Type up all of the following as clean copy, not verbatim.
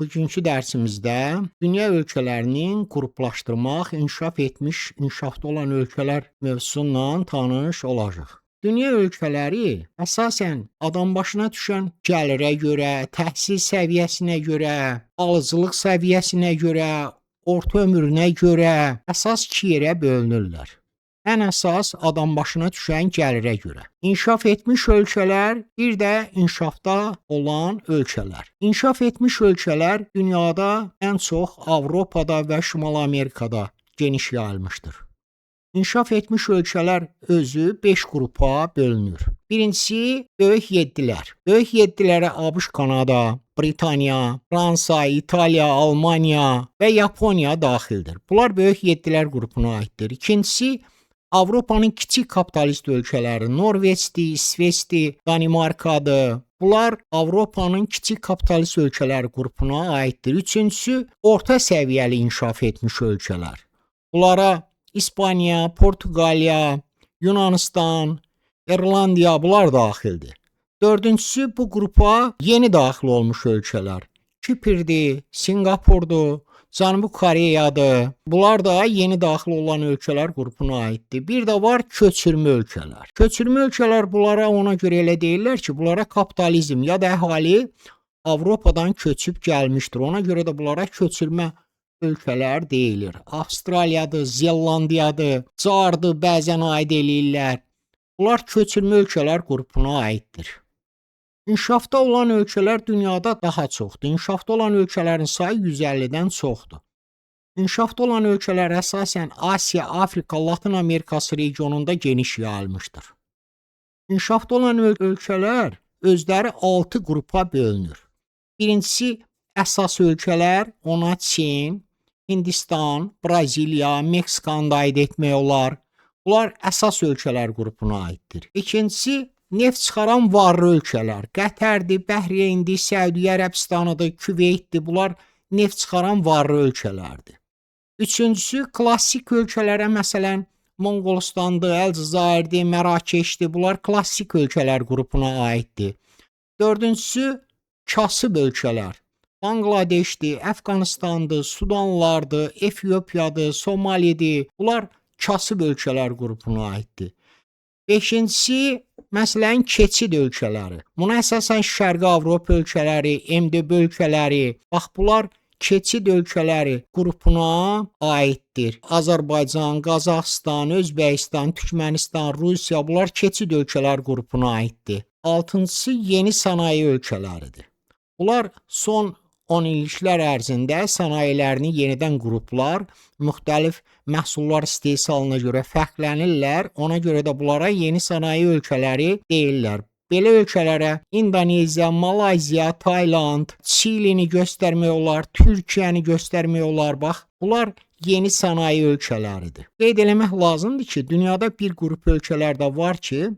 Bugünkü dərsimizdə dünya ölkələrinin qruplaşdırmaq, inkişaf etmiş, inkişafda olan ölkələr mövzusundan tanış olacağıq. Dünya ölkələri əsasən adam başına düşən gəlirə görə, təhsil səviyyəsinə görə, alıcılıq səviyyəsinə görə, orta ömrünə görə əsas 2 yerə bölünürlər. Ən əsas adam başına düşən gəlirə görə. İnkişaf etmiş ölkələr, bir də inkişafda olan ölkələr. İnkişaf etmiş ölkələr dünyada ən çox Avropada və Şimali Amerikada geniş yayılmışdır. İnkişaf etmiş ölkələr özü 5 qrupa bölünür. Birincisi böyük 7-lər. Böyük 7-lərə ABŞ, Kanada, Britaniya, Fransa, İtaliya, Almaniya və Yaponiya daxildir. Bunlar böyük 7-lər qrupuna aiddir. İkincisi Avropanın kiçik kapitalist ölkələri Norveçdir, İsveçdir, Danimarkadır. Bunlar Avropanın kiçik kapitalist ölkələri qrupuna aiddir. Üçüncüsü orta səviyyəli inkişaf etmiş ölkələr. Bunlara İspaniya, Portuqaliya, Yunanistan, İrlandiya bunlar daxildir. Dördüncüsü bu qrupa yeni daxil olmuş ölkələr. Kiprdir, Singapurdur, Cənubi Koreyadır. Bunlar da yeni daxil olan ölkələr qrupuna aiddir. Bir də var köçürmə ölkələr. Köçürmə ölkələr bunlara ona görə elə deyirlər ki, bunlara kapitalizm ya da əhali Avropadan köçüb gəlmişdir. Ona görə də bunlara köçürmə ölkələr deyilir. Avstraliyadır, Zelandiyadır, Cardır, bəzən aid eləyirlər. Bunlar köçürmə ölkələr qrupuna aiddir. İnkişafda olan ölkələr dünyada daha çoxdur. İnkişafda olan ölkələrin sayı 150-dən çoxdur. İnkişafda olan ölkələr əsasən Asiya, Afrika, Latın Amerikası regionunda geniş yayılmışdır. İnkişafda olan ölkələr özləri 6 qrupa bölünür. Birincisi əsas ölkələr, ona Çin, Hindistan, Braziliya, Meksikanı da aid etmək olar. Bunlar əsas ölkələr qrupuna aiddir. İkincisi neft çıxaran varlı ölkələr. Qətərdir, Bəhreyindir, Səudiyyə Ərəbistanıdır, Küveytdir. Bunlar neft çıxaran varlı ölkələrdir. Üçüncüsü klassik ölkələrə, məsələn, Monqolistandır, Əlcəzairdir, Mərakeşdir. Bunlar klassik ölkələr qrupuna aiddir. Dördüncüsü kasıb ölkələr. Bangladeşdir, Əfqanistandır, Sudanlardır, Efiopiyadır, Somalidir. Bunlar kasıb ölkələr qrupuna aiddir. Beşincisi, məsələn, keçid ölkələri. Buna əsasən Şərqi Avropa ölkələri, MDB ölkələri, bax bunlar keçid ölkələri qrupuna aiddir. Azərbaycan, Qazaxıstan, Özbəkistan, Türkmənistan, Rusiya bunlar keçid ölkələr qrupuna aiddir. Altıncısı yeni sənaye ölkələridir. Bunlar son 10 illiklər ərzində sənayelerini yenidən qruplar, müxtəlif məhsullar istehsalına görə fərqlənirlər. Ona görə də bunlara yeni sənaye ölkələri deyirlər. Belə ölkələrə İndoneziya, Malayziya, Tayland, Çilini göstərmək olar, Türkiyəni göstərmək olar. Bax, bunlar yeni sənaye ölkələridir. Qeyd eləmək lazımdır ki, dünyada bir qrup ölkələr də var ki,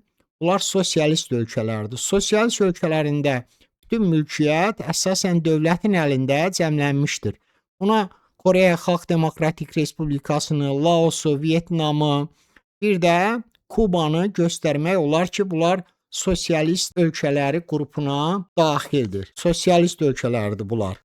bunlar sosialist ölkələrdir. Sosialist ölkələrində bütün mülkiyyət əsasən dövlətin əlində cəmlənmişdir. Buna Koreya Xalq Demokratik Respublikasını, Laosu, Vyetnamı, bir də Kubanı göstərmək olar ki, bunlar sosialist ölkələri qrupuna daxildir. Sosialist ölkələrdir bunlar.